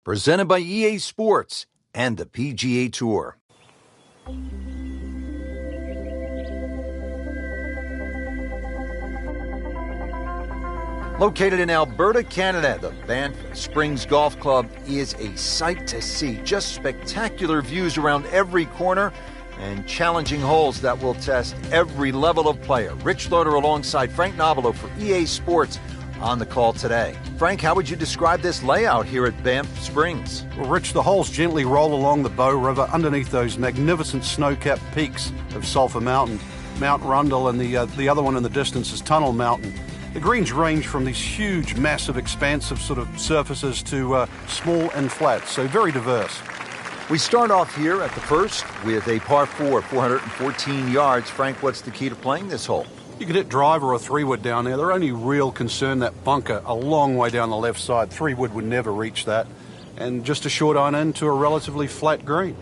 Presented by EA Sports and the PGA Tour. Located in Alberta, Canada, the Banff Springs Golf Club is a sight to see. Just spectacular views around every corner and challenging holes that will test every level of player. Rich Loader alongside Frank Nobilo for EA Sports on the call today. Frank, how would you describe this layout here at Banff Springs? Well, Rich, the holes gently roll along the Bow River underneath those magnificent snow-capped peaks of Sulphur Mountain, Mount Rundle, and the other one in the distance is Tunnel Mountain. The greens range from these huge, massive, expansive sort of surfaces to small and flat, so very diverse. We start off here at the first with a par 4, 414 yards. Frank, what's the key to playing this hole? You could hit driver or 3-wood down there. Their only real concern, that bunker a long way down the left side. 3-wood would never reach that. And just a short iron in to a relatively flat green.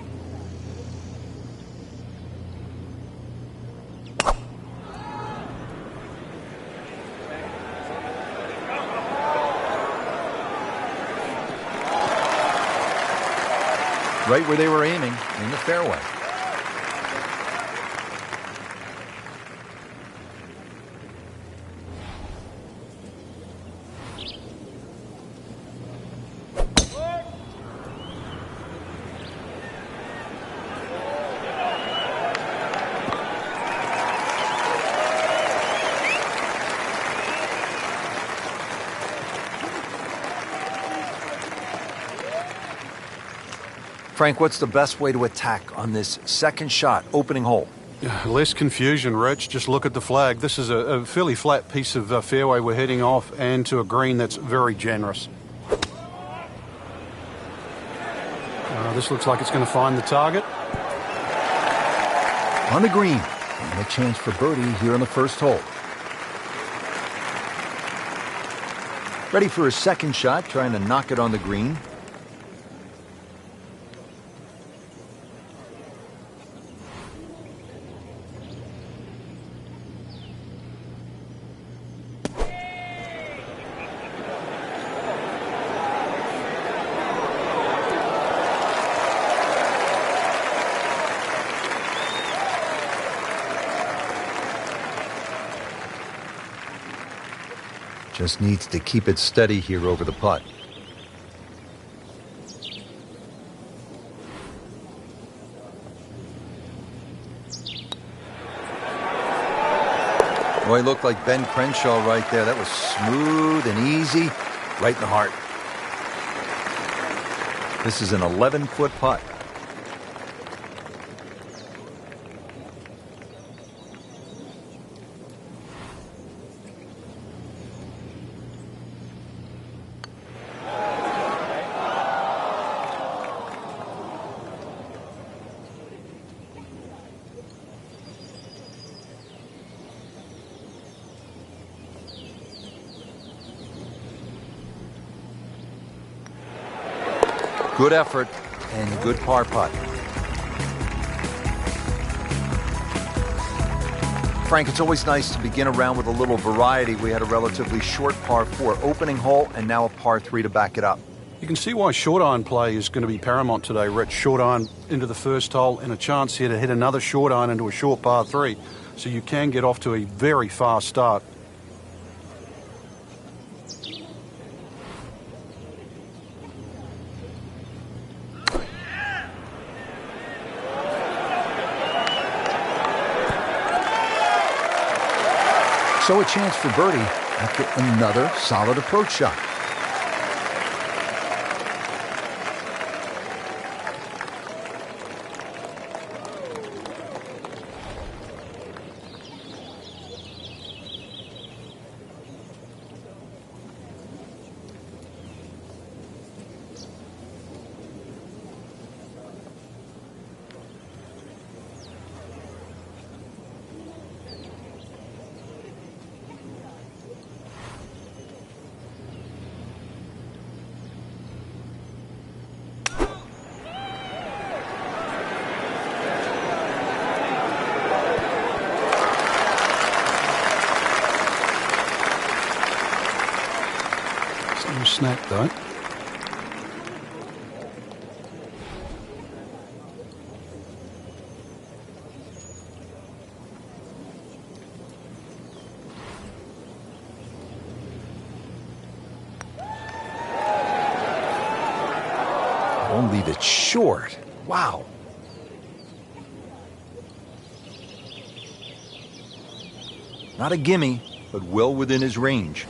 Right where they were aiming, in the fairway. Frank, what's the best way to attack on this second shot, opening hole? Less confusion, Rich. Just look at the flag. This is a fairly flat piece of fairway we're heading off, and to a green that's very generous. This looks like it's going to find the target. On the green, and a chance for birdie here on the first hole. Ready for a second shot, trying to knock it on the green. Just needs to keep it steady here over the putt. Boy, looked like Ben Crenshaw right there. That was smooth and easy, right in the heart. This is an 11-foot putt. Good effort and good par putt. Frank, it's always nice to begin a round with a little variety. We had a relatively short par 4 opening hole and now a par 3 to back it up. You can see why short iron play is going to be paramount today, Rich. Short iron into the first hole and a chance here to hit another short iron into a short par 3. So you can get off to a very fast start. So a chance for birdie after another solid approach shot. Snap though. Don't leave it short. Wow. Not a gimme, but well within his range.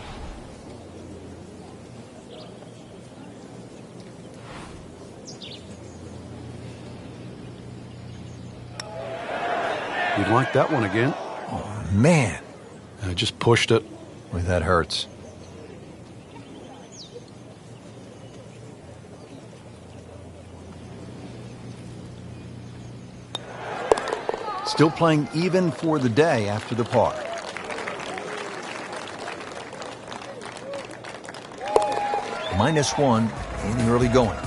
You'd like that one again. Oh, man. I just pushed it. Boy, that hurts. Still playing even for the day after the par. -1 in the early going.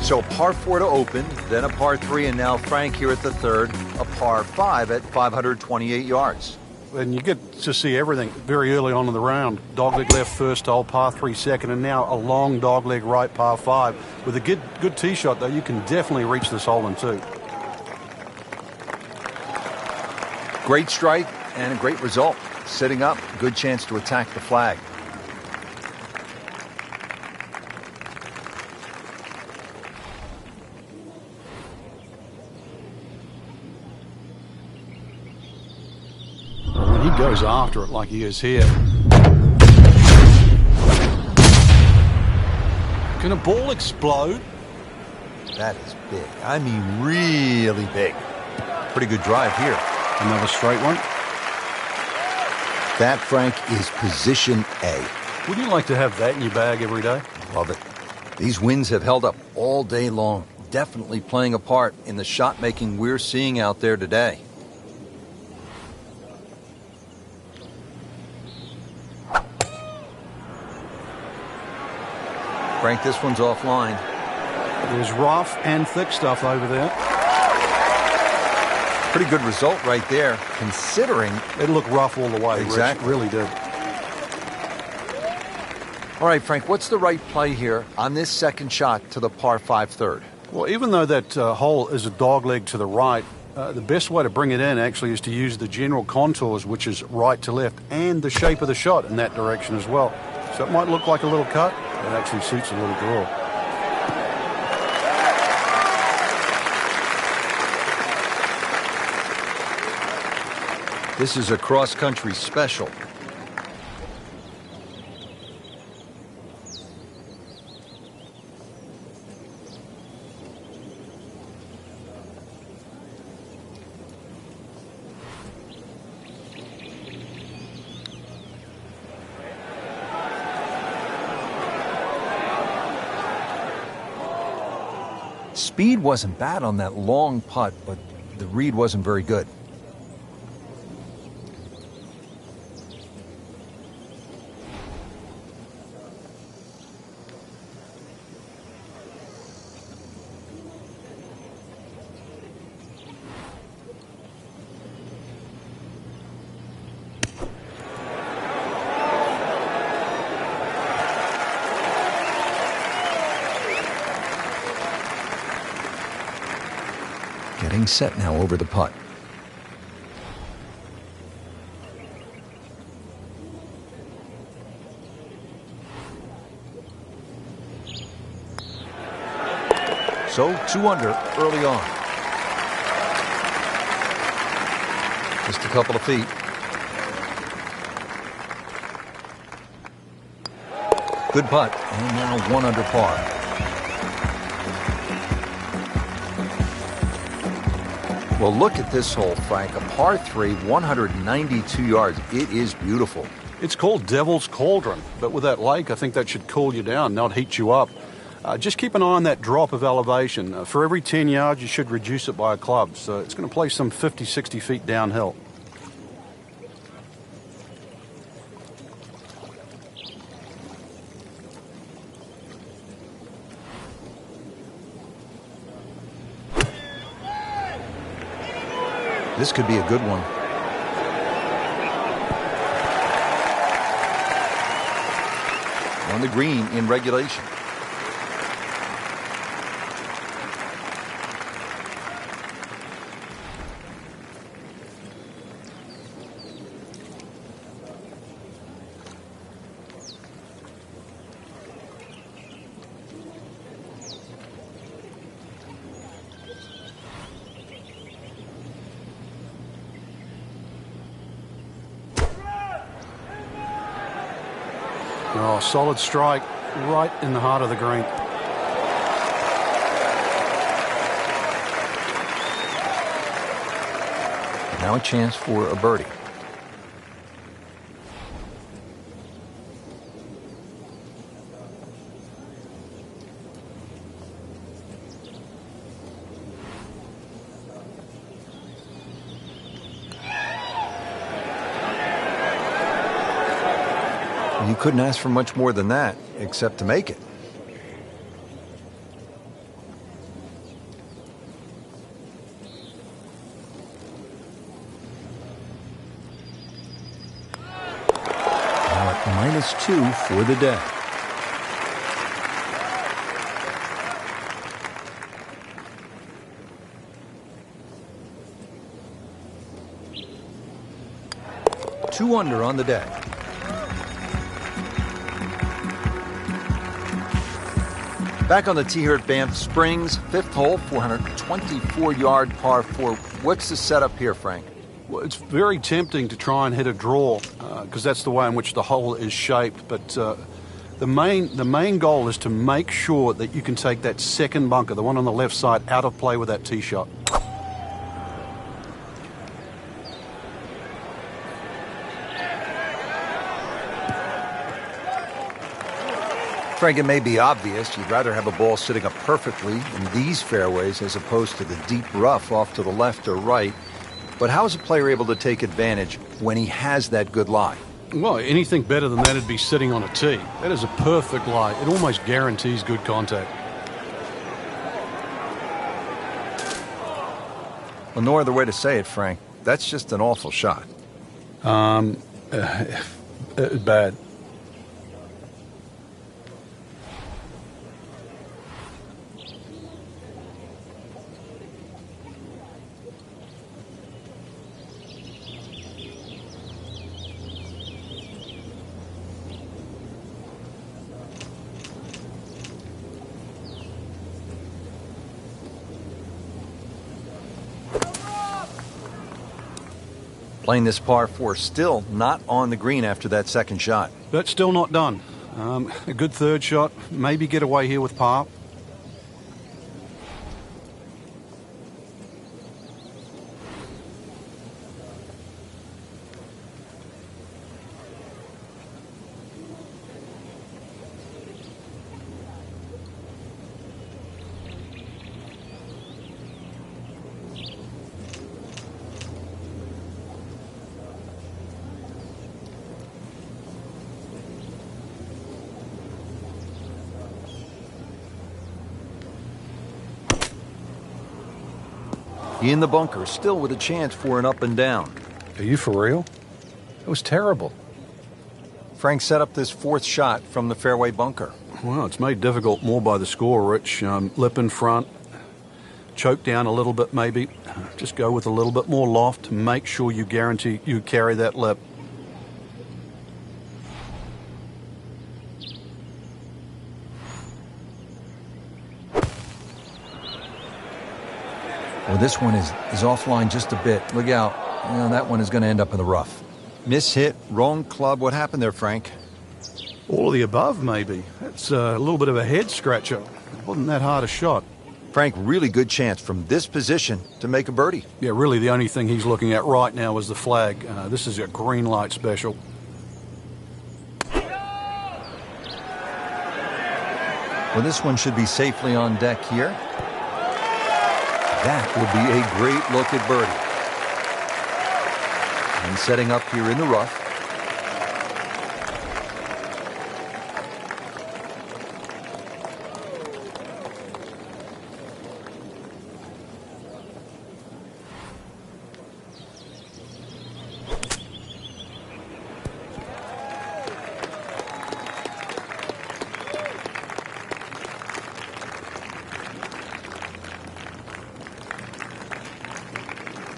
So a par 4 to open, then a par 3, and now Frank here at the third, a par 5 at 528 yards. And you get to see everything very early on in the round. Dogleg left first hole, par 3 second, and now a long dogleg right, par 5. With a good tee shot, though, you can definitely reach this hole in 2. Great strike and a great result. Sitting up, good chance to attack the flag. When he goes after it like he is here. Can a ball explode? That is big. I mean, really big. Pretty good drive here. Another straight one. That, Frank, is position A. Would you like to have that in your bag every day? Love it. These winds have held up all day long, definitely playing a part in the shot making we're seeing out there today. Frank, this one's offline. There's rough and thick stuff over there. Pretty good result right there, considering it looked rough all the way. Exactly. Rich. It really did. All right, Frank, what's the right play here on this second shot to the par 5 third? Well, even though that hole is a dogleg to the right, the best way to bring it in actually is to use the general contours, which is right to left, and the shape of the shot in that direction as well. So it might look like a little cut. It actually suits a little draw. This is a cross-country special. Speed wasn't bad on that long putt, but the read wasn't very good. Getting set now over the putt. So 2 under early on. Just a couple of feet. Good putt, and now 1 under par. Well, look at this hole, Frank. A par 3, 192 yards. It is beautiful. It's called Devil's Cauldron, but with that lake, I think that should cool you down, not heat you up. Just keep an eye on that drop of elevation. For every 10 yards, you should reduce it by a club. So it's going to play some 50, 60 feet downhill. This could be a good one. On the green in regulation. Oh, solid strike right in the heart of the green. Now a chance for a birdie. You couldn't ask for much more than that, except to make it. Now at -2 for the day. Two under on the day. Back on the tee here at Banff Springs, fifth hole, 424-yard par 4. What's the setup here, Frank? Well, it's very tempting to try and hit a draw because that's the way in which the hole is shaped. But the main goal is to make sure that you can take that second bunker, the one on the left side, out of play with that tee shot. Frank, it may be obvious you'd rather have a ball sitting up perfectly in these fairways as opposed to the deep rough off to the left or right. But how is a player able to take advantage when he has that good lie? Well, anything better than that would be sitting on a tee. That is a perfect lie. It almost guarantees good contact. Well, no other way to say it, Frank. That's just an awful shot. Bad. Playing this par 4, still not on the green after that second shot. But still not done. A good third shot. Maybe get away here with par. In the bunker, still with a chance for an up and down. Are you for real? It was terrible. Frank set up this fourth shot from the fairway bunker. Well, it's made difficult more by the score, Rich. Lip in front, choke down a little bit maybe. Just go with a little bit more loft. Make sure you guarantee you carry that lip. Well, this one is offline just a bit. Look out. You know, that one is going to end up in the rough. Miss hit, wrong club. What happened there, Frank? All of the above, maybe. That's a little bit of a head scratcher. It wasn't that hard a shot. Frank, really good chance from this position to make a birdie. Yeah, really the only thing he's looking at right now is the flag. This is a green light special. Well, this one should be safely on deck here. That would be a great look at birdie. And setting up here in the rough.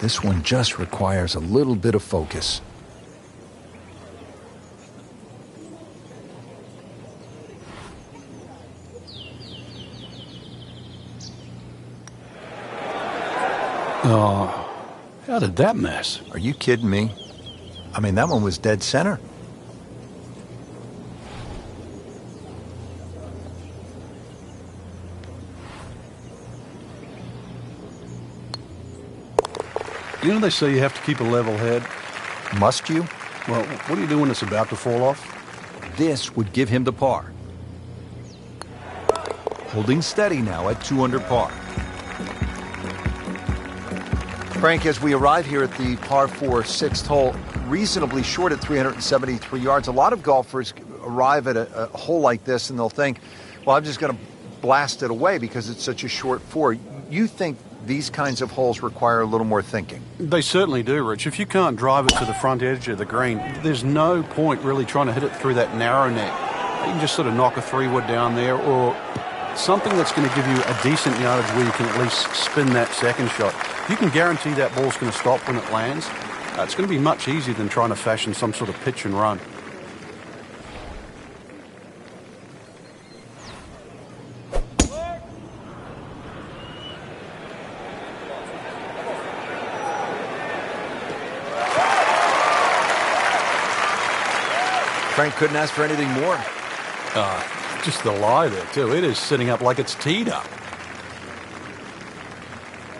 This one just requires a little bit of focus. Oh, how did that miss? Are you kidding me? I mean, that one was dead center. You know they say you have to keep a level head. Must you? Well, what do you do when it's about to fall off? This would give him the par. Holding steady now at 2 under par. Frank, as we arrive here at the par 4 6th hole, reasonably short at 373 yards, a lot of golfers arrive at a hole like this and they'll think, well, I'm just going to blast it away because it's such a short 4. You think these kinds of holes require a little more thinking? They certainly do, Rich. If you can't drive it to the front edge of the green, there's no point really trying to hit it through that narrow neck. You can just sort of knock a 3-wood down there, or something that's going to give you a decent yardage where you can at least spin that second shot. You can guarantee that ball's going to stop when it lands. It's going to be much easier than trying to fashion some sort of pitch and run. Frank couldn't ask for anything more. Just the lie there, too. It is sitting up like it's teed up.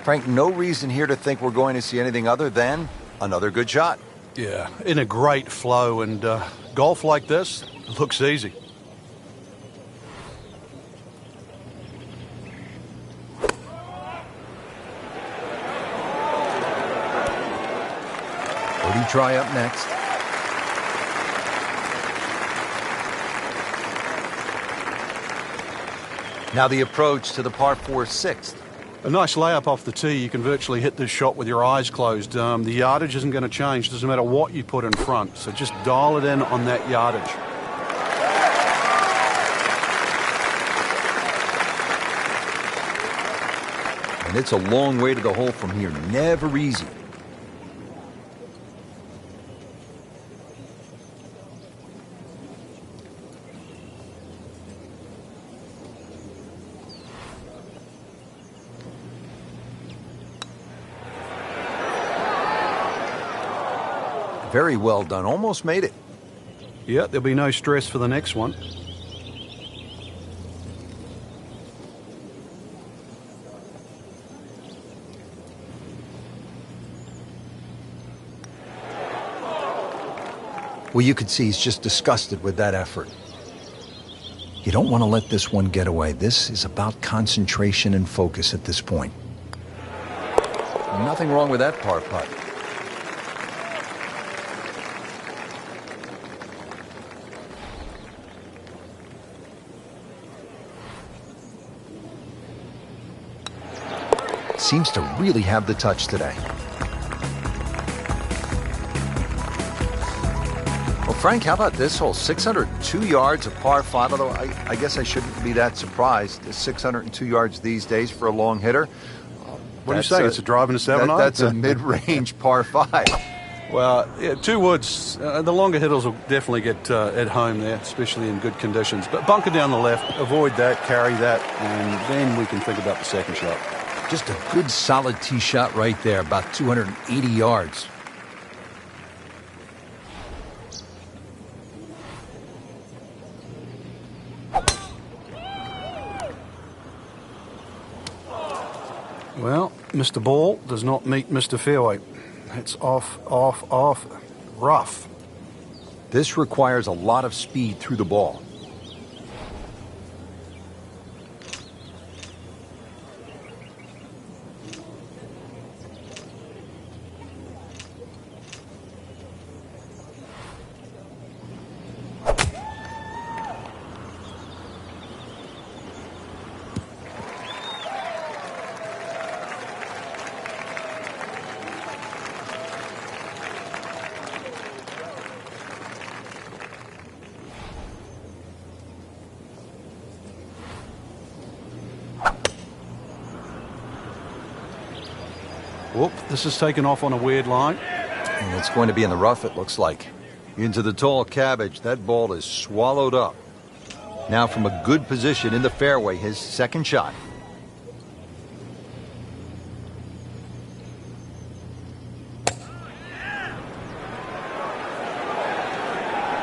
Frank, no reason here to think we're going to see anything other than another good shot. Yeah, in a great flow, and golf like this looks easy. Birdie try up next. Now the approach to the par 4 6th. A nice layup off the tee. You can virtually hit this shot with your eyes closed. The yardage isn't going to change. Doesn't matter what you put in front. So just dial it in on that yardage. And it's a long way to the hole from here. Never easy. Very well done. Almost made it. Yeah, there'll be no stress for the next one. Well, you could see he's just disgusted with that effort. You don't want to let this one get away. This is about concentration and focus at this point. Nothing wrong with that par putt. Seems to really have the touch today. Well, Frank, how about this hole? 602 yards, a par 5, although I guess I shouldn't be that surprised. 602 yards these days for a long hitter. What do you say? It's a drive and a 7-iron? That's a mid-range par 5. Well, yeah, 2 woods. The longer hitters will definitely get at home there, especially in good conditions. But bunker down the left, avoid that, carry that, and then we can think about the second shot. Just a good solid tee shot right there, about 280 yards. Well, Mr. Ball does not meet Mr. Fairway. It's off, rough. This requires a lot of speed through the ball. Whoop, this is taken off on a weird line. And it's going to be in the rough, it looks like. Into the tall cabbage. That ball is swallowed up. Now from a good position in the fairway, his second shot.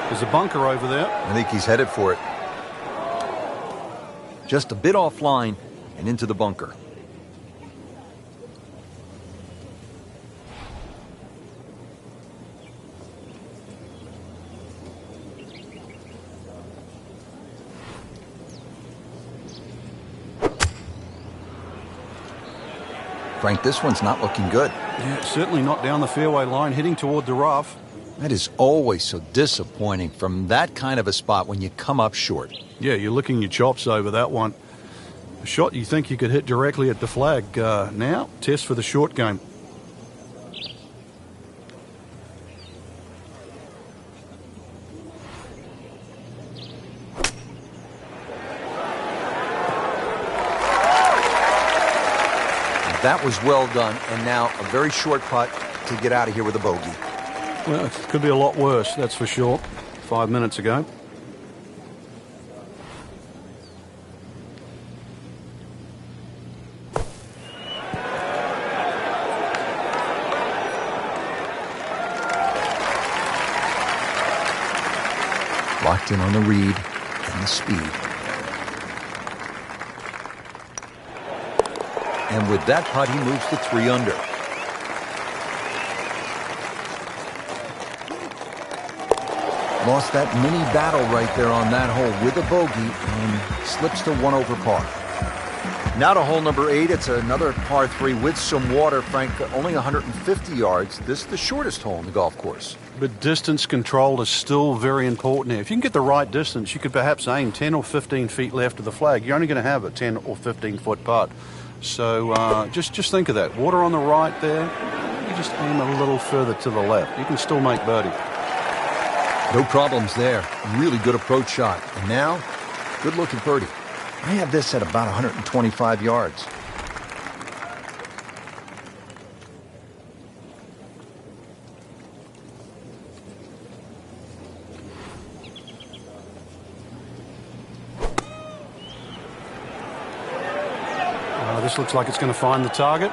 There's a bunker over there. I think he's headed for it. Just a bit offline and into the bunker. Frank, this one's not looking good. Yeah, certainly not down the fairway line, heading toward the rough. That is always so disappointing from that kind of a spot when you come up short. Yeah, you're licking your chops over that one. A shot you think you could hit directly at the flag. Now, test for the short game. That was well done, and now a very short putt to get out of here with a bogey. Well, it could be a lot worse, that's for sure. 5 minutes ago. Locked in on the read and the speed. And with that putt, he moves to 3 under. Lost that mini battle right there on that hole with a bogey and slips to 1 over par. Now to hole number 8. It's another par 3 with some water, Frank. Only 150 yards. This is the shortest hole in the golf course. But distance control is still very important here. If you can get the right distance, you could perhaps aim 10 or 15 feet left of the flag. You're only going to have a 10 or 15 foot putt. So just think of that. Water on the right there. You just aim a little further to the left. You can still make birdie. No problems there. Really good approach shot. And now, good look at birdie. I have this at about 125 yards. This looks like it's going to find the target.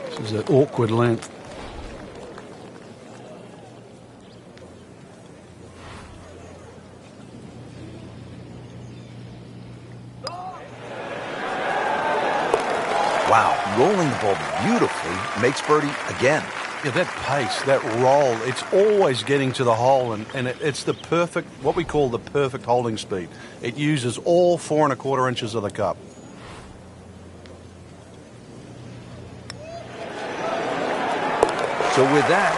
This is an awkward length. Wow, rolling the ball beautifully, makes birdie again. Yeah, that pace, that roll, it's always getting to the hole, and it's the perfect, what we call the perfect holding speed. It uses all 4 1/4 inches of the cup. So with that,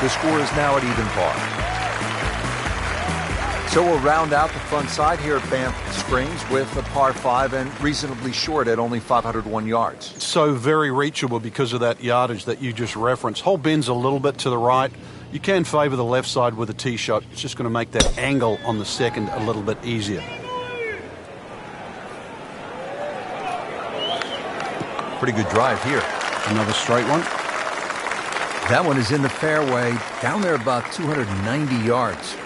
the score is now at even par. So we'll round out the front side here at Banff Springs with a par 5 and reasonably short at only 501 yards. So very reachable because of that yardage that you just referenced. Hole bends a little bit to the right. You can favor the left side with a tee shot. It's just going to make that angle on the second a little bit easier. Pretty good drive here. Another straight one. That one is in the fairway, down there about 290 yards.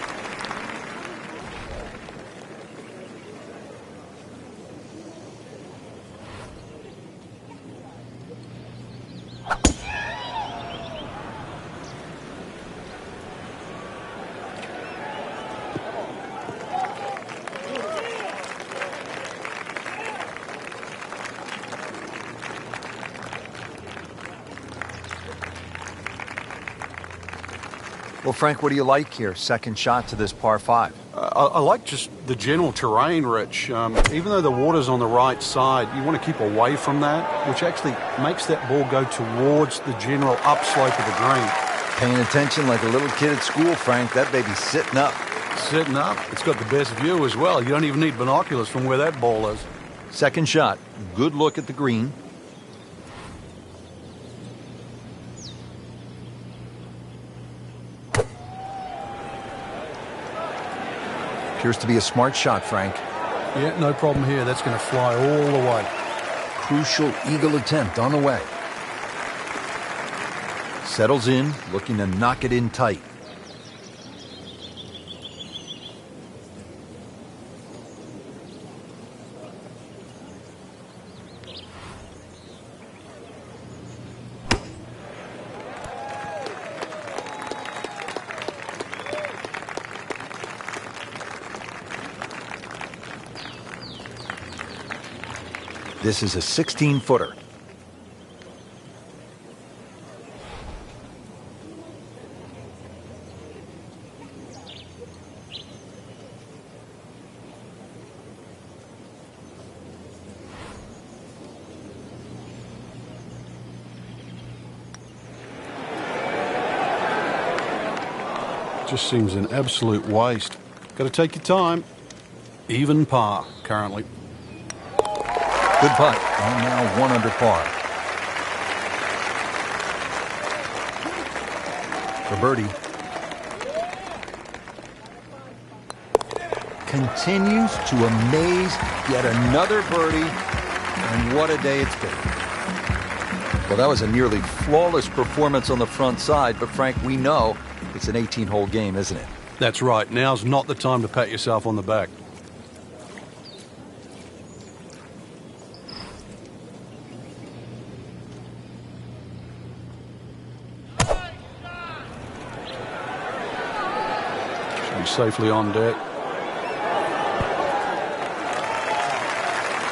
Well, Frank, what do you like here? Second shot to this par 5. I like just the general terrain, Rich. Even though the water's on the right side, you want to keep away from that, which actually makes that ball go towards the general upslope of the green. Paying attention like a little kid at school, Frank. That baby's sitting up. Sitting up. It's got the best view as well. You don't even need binoculars from where that ball is. Second shot. Good look at the green. Appears to be a smart shot, Frank. Yeah, no problem here. That's going to fly all the way. Crucial eagle attempt on the way. Settles in, looking to knock it in tight. This is a 16-footer. Just seems an absolute waste. Got to take your time. Even par, currently. Good putt, and now 1 under par. For birdie. Continues to amaze, yet another birdie, and what a day it's been. Well, that was a nearly flawless performance on the front side, but Frank, we know it's an 18-hole game, isn't it? That's right. Now's not the time to pat yourself on the back. Should be safely on deck.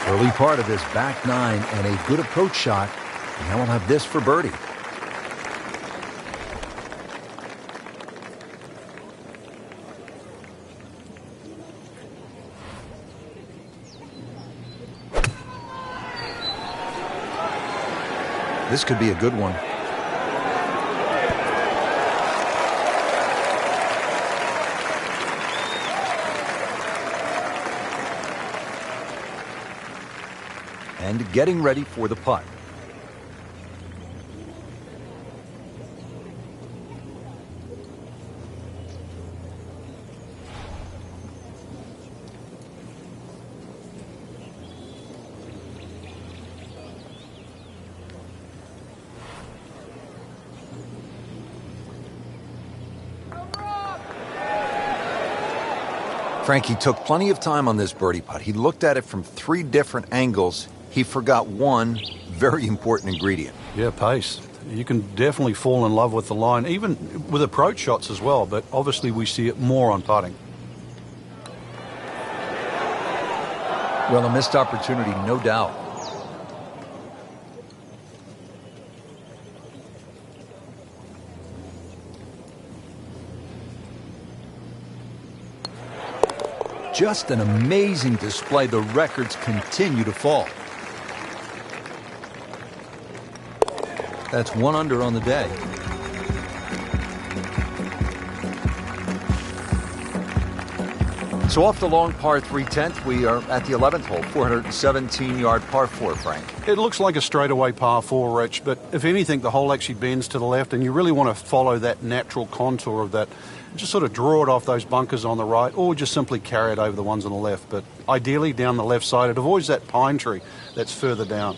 Early part of this back nine and a good approach shot. And now we'll have this for birdie. This could be a good one. And getting ready for the putt. Frankie took plenty of time on this birdie putt. He looked at it from 3 different angles. He forgot one very important ingredient. Yeah, pace. You can definitely fall in love with the line, even with approach shots as well, but obviously we see it more on putting. Well, a missed opportunity, no doubt. Just an amazing display. The records continue to fall. That's 1 under on the day. So off the long par 3/10, we are at the 11th hole, 417-yard par 4, Frank. It looks like a straightaway par 4, Rich, but if anything, the hole actually bends to the left, and you really want to follow that natural contour of that. Just sort of draw it off those bunkers on the right, or just simply carry it over the ones on the left. But ideally, down the left side, it avoids that pine tree that's further down.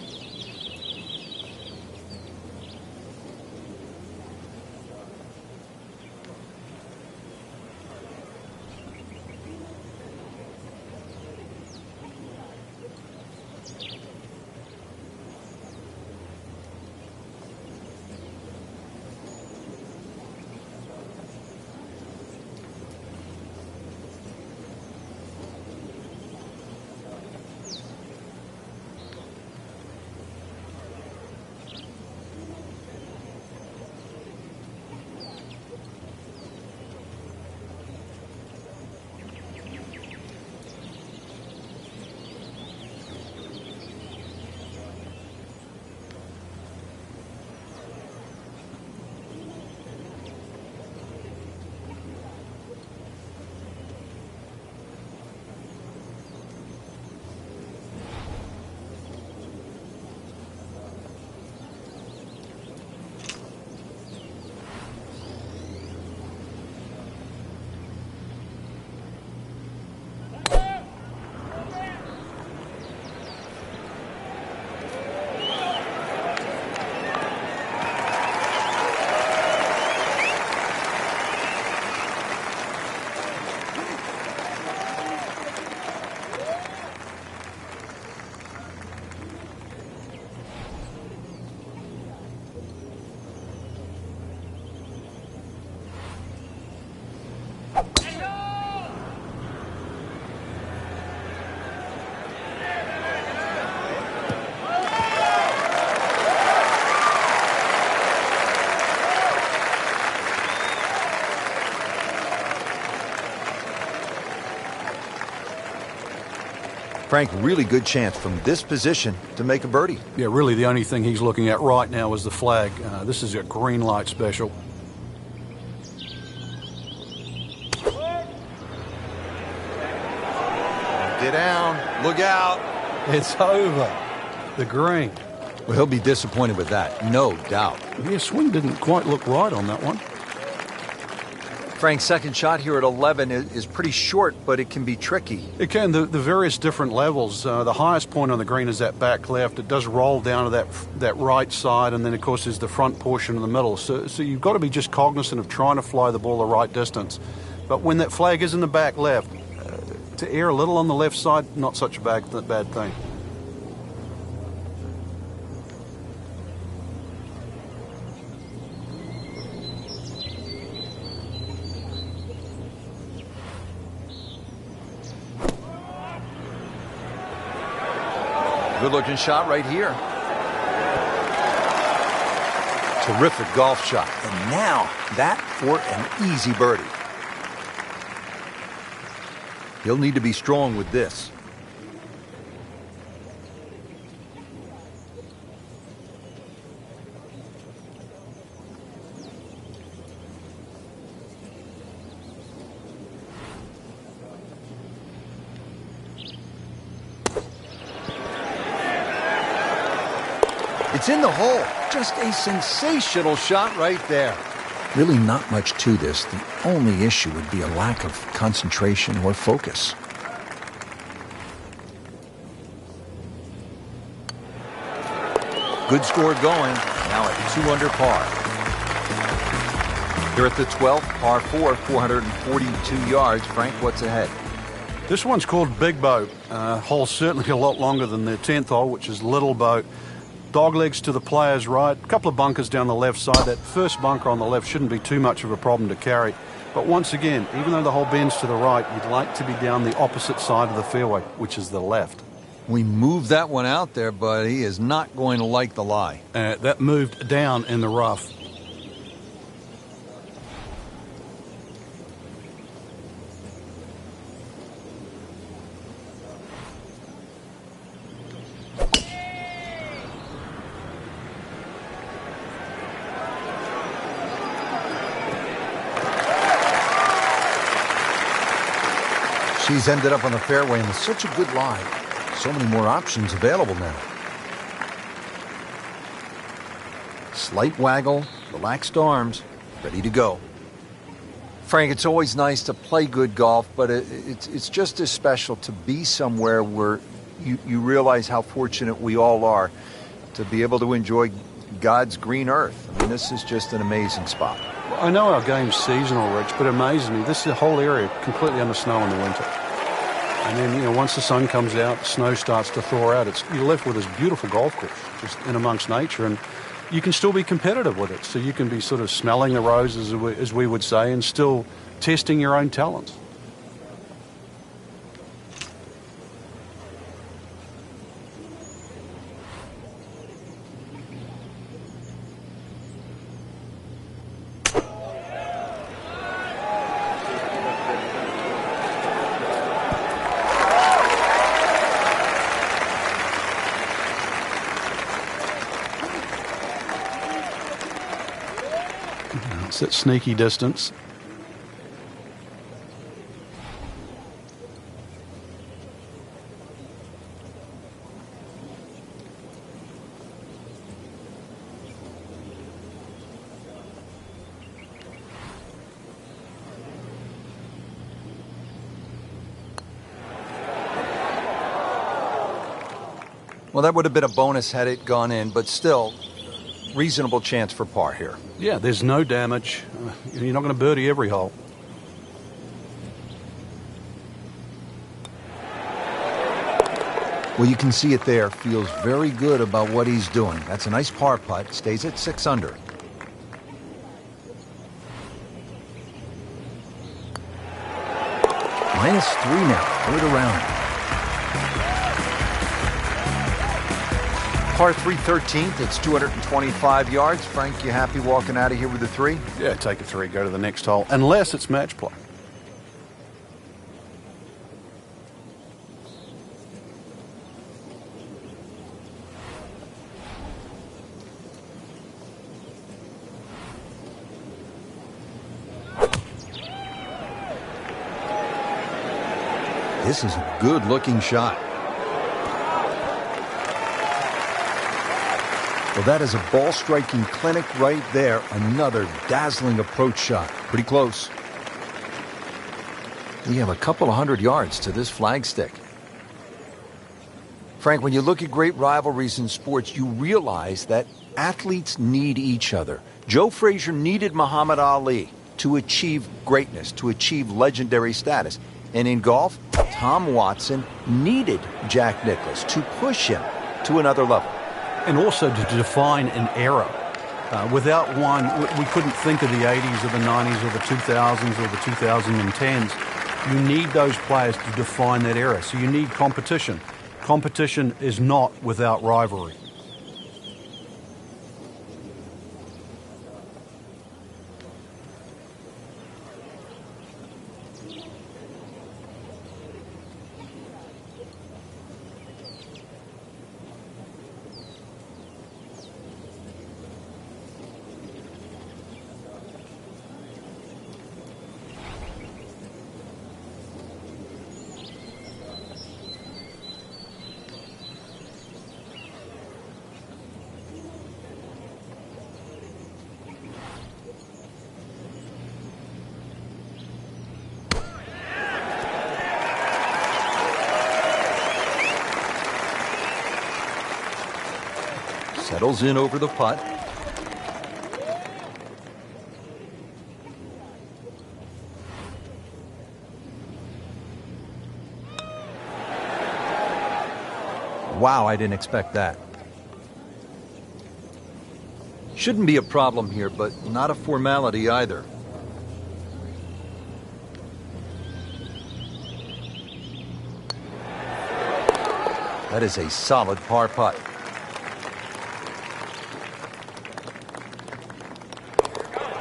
Frank, really good chance from this position to make a birdie. Yeah, really the only thing he's looking at right now is the flag. This is a green light special. Sit down. Look out. It's over. The green. Well, he'll be disappointed with that, no doubt. Yeah, swing didn't quite look right on that one. Frank's second shot here at 11 is pretty short, but it can be tricky. It can. The various different levels. The highest point on the green is that back left. It does roll down to that right side, and then, of course, there's the front portion in the middle. So you've got to be just cognizant of trying to fly the ball the right distance. But when that flag is in the back left, to err a little on the left side, not such a bad thing. Good-looking shot right here. Terrific golf shot. And now, that for an easy birdie. He'll need to be strong with this. It's in the hole. Just a sensational shot right there. Really not much to this. The only issue would be a lack of concentration or focus. Good score going. Now at 2 under par. Here at the 12th, par 4, 442 yards. Frank, what's ahead? This one's called Big Boat. Hole's certainly a lot longer than the 10th hole, which is Little Boat. Doglegs to the player's right, a couple of bunkers down the left side. That first bunker on the left shouldn't be too much of a problem to carry. But once again, even though the hole bends to the right, you'd like to be down the opposite side of the fairway, which is the left. We moved that one out there, but he is not going to like the lie. That moved down in the rough. She's ended up on the fairway, and with such a good lie. So many more options available now. Slight waggle, relaxed arms, ready to go. Frank, it's always nice to play good golf, but it's just as special to be somewhere where you realize how fortunate we all are to be able to enjoy God's green earth. I mean, this is just an amazing spot. Well, I know our game's seasonal, Rich, but it amazes me. This is the whole area completely under snow in the winter. And then, once the sun comes out, the snow starts to thaw out. You're left with this beautiful golf course, just in amongst nature, and you can still be competitive with it. So you can be sort of smelling the roses, as we would say, and still testing your own talents. It's that sneaky distance. Well, that would have been a bonus had it gone in, but still, reasonable chance for par here. Yeah, there's no damage. You're not going to birdie every hole. Well, you can see it there. Feels very good about what he's doing. That's a nice par putt. Stays at 6 under. -3 now. Third around. Par 3 13th. It's 225 yards. Frank, you happy walking out of here with a 3? Yeah, take a 3, go to the next hole, unless it's match play. This is a good-looking shot. Well, that is a ball-striking clinic right there. Another dazzling approach shot. Pretty close. We have a couple of 100 yards to this flagstick. Frank, when you look at great rivalries in sports, you realize that athletes need each other. Joe Frazier needed Muhammad Ali to achieve greatness, to achieve legendary status. And in golf, Tom Watson needed Jack Nicklaus to push him to another level. And also to define an era. Without one, we couldn't think of the 80s or the 90s or the 2000s or the 2010s. You need those players to define that era. So you need competition. Competition is not without rivalry. Settles in over the putt. Wow, I didn't expect that. Shouldn't be a problem here, but not a formality either. That is a solid par putt.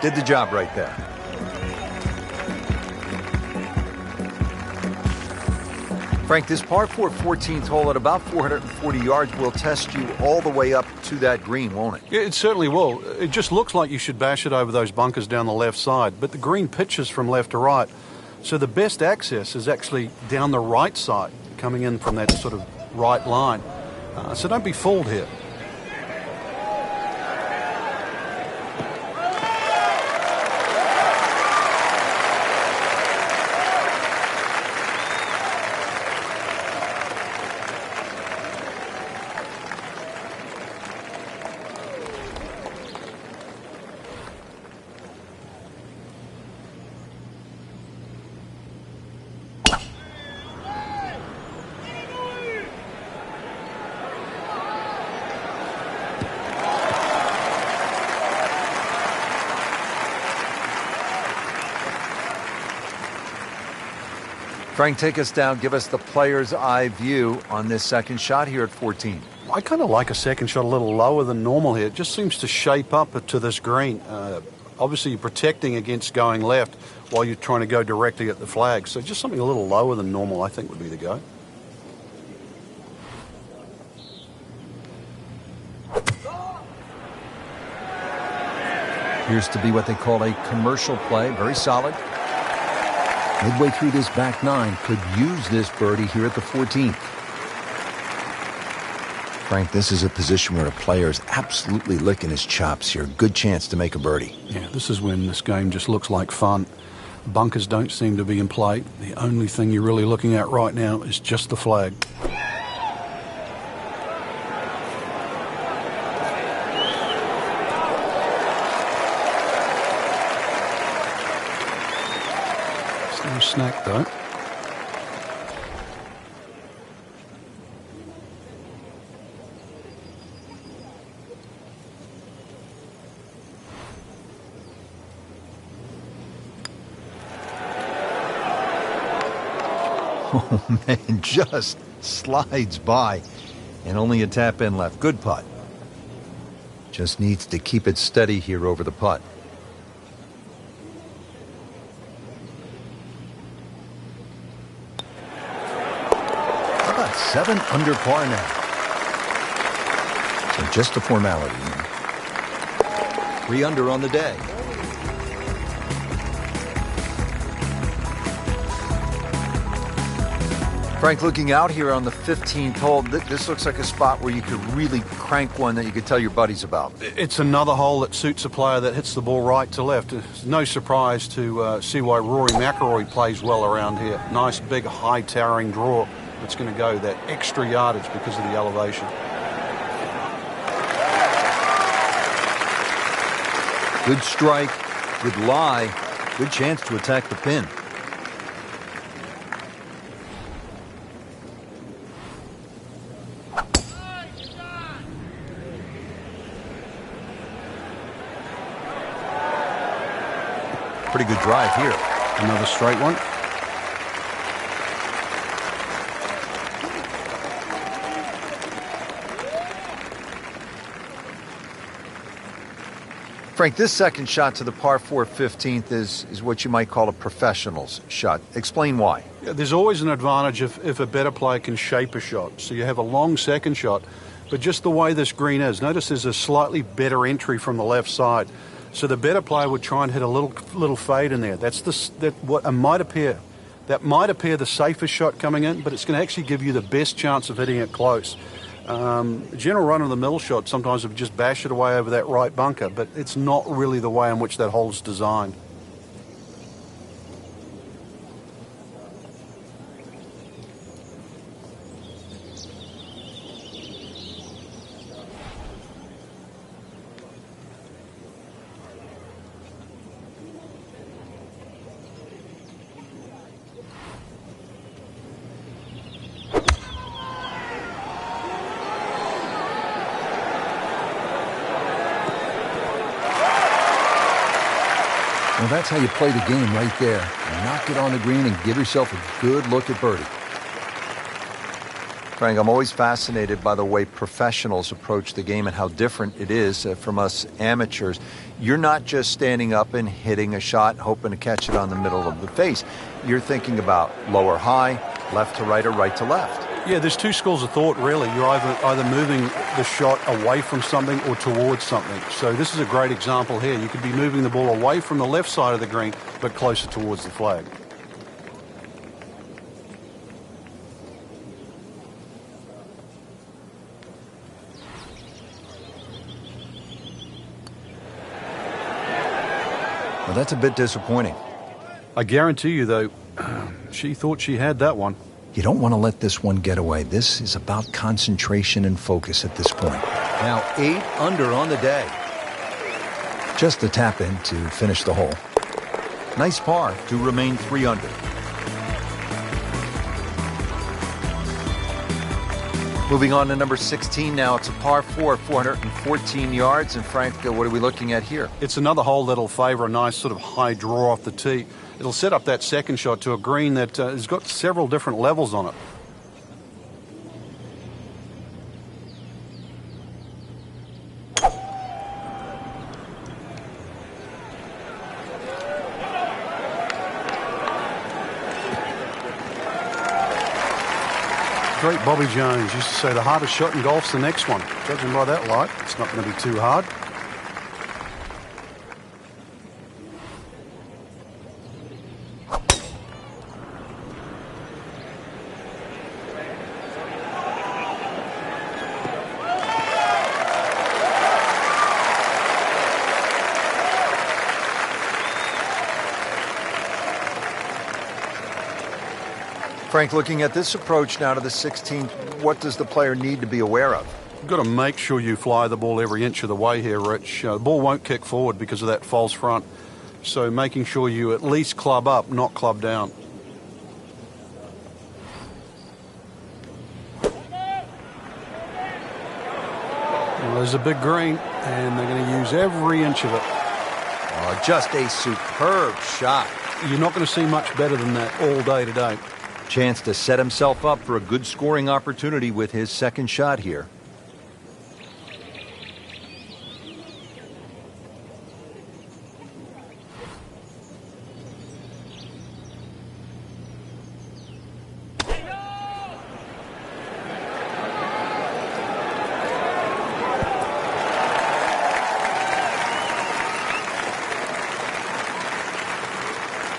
Did the job right there. Frank, this par 4 14th hole at about 440 yards will test you all the way up to that green, won't it? Yeah, it certainly will. It just looks like you should bash it over those bunkers down the left side, but the green pitches from left to right, so the best access is actually down the right side, coming in from that sort of right line. So don't be fooled here. Frank, take us down. Give us the player's eye view on this second shot here at 14. I kind of like a second shot a little lower than normal here. It just seems to shape up to this green. Obviously, you're protecting against going left while you're trying to go directly at the flag. So just something a little lower than normal, I think, would be the go. Appears to be what they call a commercial play. Very solid. Midway through this back nine, could use this birdie here at the 14th. Frank, this is a position where a player is absolutely licking his chops here. Good chance to make a birdie. Yeah, this is when this game just looks like fun. Bunkers don't seem to be in play. The only thing you're really looking at right now is just the flag. Still a snack though. Oh, man, just slides by. And only a tap in left. Good putt. Just needs to keep it steady here over the putt. How about 7 under par now? So just a formality. 3 under on the day. Frank, looking out here on the 15th hole, this looks like a spot where you could really crank one that you could tell your buddies about. It's another hole that suits a player that hits the ball right to left. It's no surprise to see why Rory McIlroy plays well around here. Nice, big, high towering draw that's going to go that extra yardage because of the elevation. Good strike, good lie, good chance to attack the pin. Pretty good drive here. Another straight one. Frank, this second shot to the par 4 15th is what you might call a professional's shot. Explain why. Yeah, there's always an advantage if a better player can shape a shot. So you have a long second shot, but just the way this green is, notice there's a slightly better entry from the left side. So the better player would try and hit a little fade in there. That might appear the safest shot coming in, but it's going to actually give you the best chance of hitting it close. General run-of-the-mill shot sometimes would just bash it away over that right bunker, but it's not really the way in which that hole's designed. Well, that's how you play the game right there. Knock it on the green and give yourself a good look at birdie. Frank, I'm always fascinated by the way professionals approach the game and how different it is from us amateurs. You're not just standing up and hitting a shot, hoping to catch it on the middle of the face. You're thinking about low or high, left to right or right to left. Yeah, there's two schools of thought, really. You're either moving the shot away from something or towards something. So this is a great example here. You could be moving the ball away from the left side of the green, but closer towards the flag. Well, that's a bit disappointing. I guarantee you, though, she thought she had that one. You don't want to let this one get away. This is about concentration and focus at this point. Now 8 under on the day. Just a tap in to finish the hole. Nice par to remain 3 under. Moving on to number 16 now. It's a par 4, 414 yards. And Frank, what are we looking at here? It's another hole that'll favor a nice sort of high draw off the tee. It'll set up that second shot to a green that has got several different levels on it. Great Bobby Jones used to say the hardest shot in golf's the next one. Judging by that light, it's not going to be too hard. Frank, looking at this approach now to the 16th, what does the player need to be aware of? You've got to make sure you fly the ball every inch of the way here, Rich. The ball won't kick forward because of that false front. So making sure you at least club up, not club down. Well, there's a big green, and they're going to use every inch of it. Oh, just a superb shot. You're not going to see much better than that all day today. Chance to set himself up for a good scoring opportunity with his second shot here.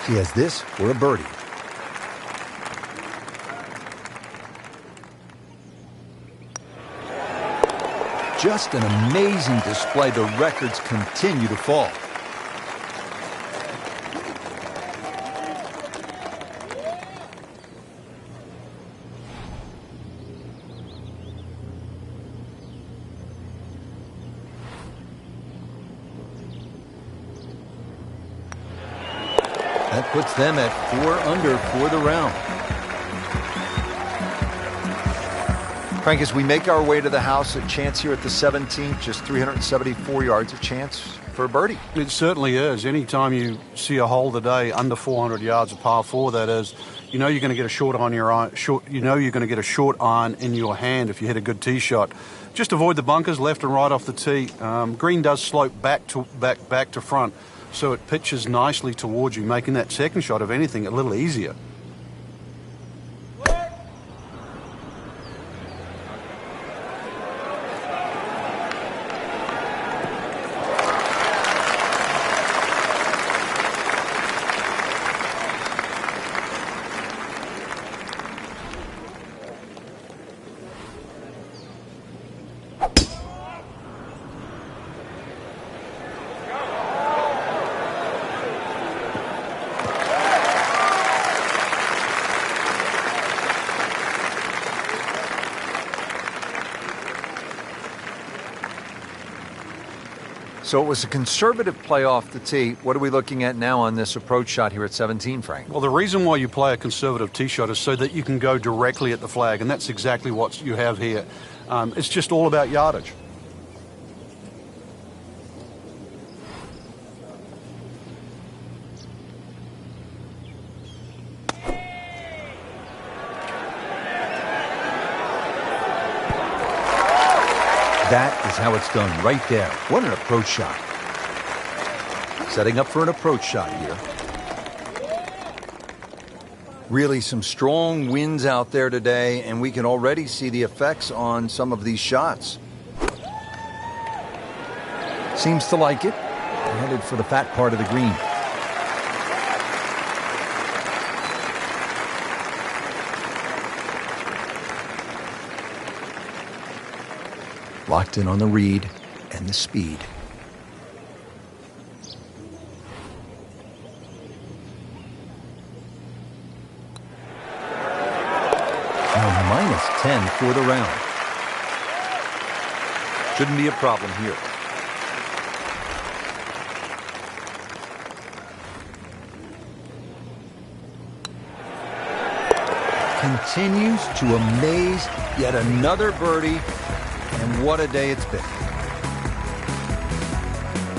He has this for a birdie. Just an amazing display. The records continue to fall. That puts them at 4 under for the round. Frank, as we make our way to the house, a chance here at the 17th, just 374 yards, a chance for a birdie. It certainly is. Anytime you see a hole today under 400 yards, a par 4 that is, you know you're going to get a short on your iron. You know you're going to get a short iron in your hand if you hit a good tee shot. Just avoid the bunkers left and right off the tee. Green does slope back to front, so it pitches nicely towards you, making that second shot, if anything, a little easier. So it was a conservative play off the tee. What are we looking at now on this approach shot here at 17, Frank? Well, the reason why you play a conservative tee shot is so that you can go directly at the flag, and that's exactly what you have here. It's just all about yardage. That is how it's done right there. What an approach shot. Setting up for an approach shot here. Really some strong winds out there today, and we can already see the effects on some of these shots. Seems to like it. Headed for the fat part of the green. Locked in on the read and the speed. Now -10 for the round. Shouldn't be a problem here. Continues to amaze. Yet another birdie. And what a day it's been.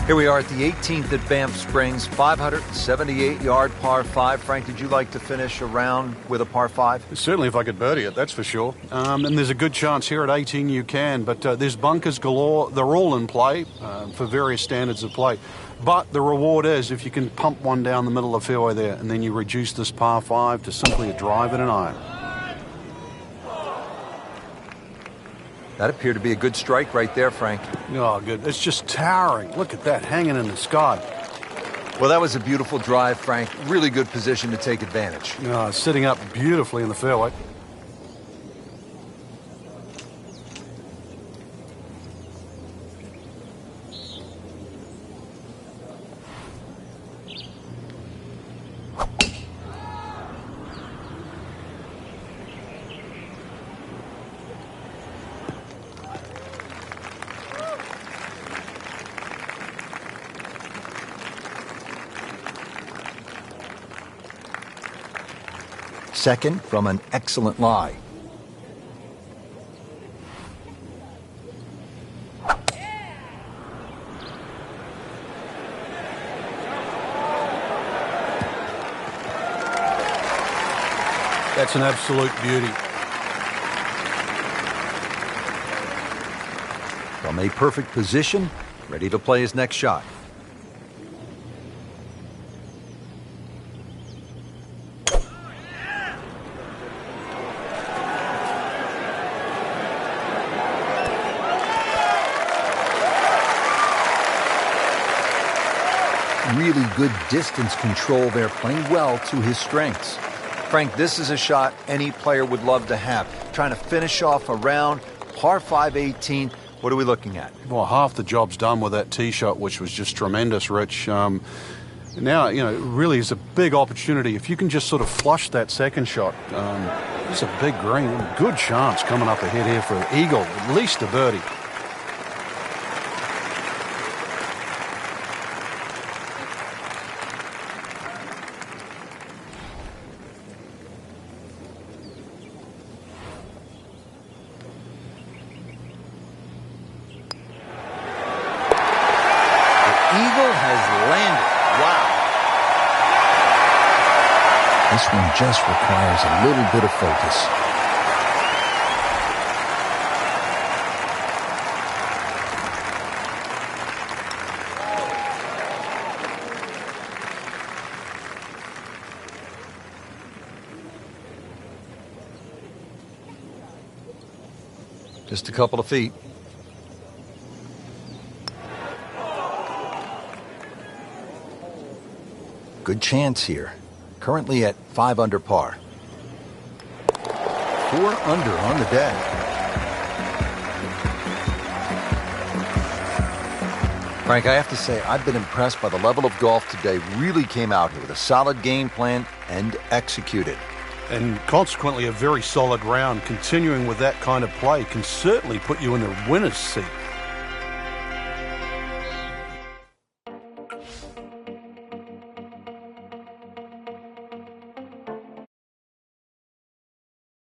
Here we are at the 18th at Banff Springs, 578-yard par 5. Frank, did you like to finish a round with a par 5? Certainly if I could birdie it, that's for sure. And there's a good chance here at 18 you can, but there's bunkers galore. They're all in play for various standards of play. But the reward is if you can pump one down the middle of the fairway there, and then you reduce this par 5 to simply a drive and an iron. That appeared to be a good strike right there, Frank. Oh, good. It's just towering. Look at that hanging in the sky. Well, that was a beautiful drive, Frank. Really good position to take advantage. Sitting up beautifully in the fairway. Second from an excellent lie. That's an absolute beauty. From a perfect position, ready to play his next shot. Really good distance control there, playing well to his strengths. Frank, this is a shot any player would love to have. Trying to finish off a round, par 5 18, What are we looking at? Well, half the job's done with that tee shot, which was just tremendous, Rich. Now, it really is a big opportunity. If you can just sort of flush that second shot, it's a big green. Good chance coming up ahead here for an eagle, at least a birdie. Eagle has landed. Wow. This one just requires a little bit of focus. Just a couple of feet. Good chance here. Currently at 5 under par. 4 under on the day. Frank, I have to say, I've been impressed by the level of golf today. Really came out here with a solid game plan and executed. And consequently, a very solid round. Continuing with that kind of play can certainly put you in the winner's seat.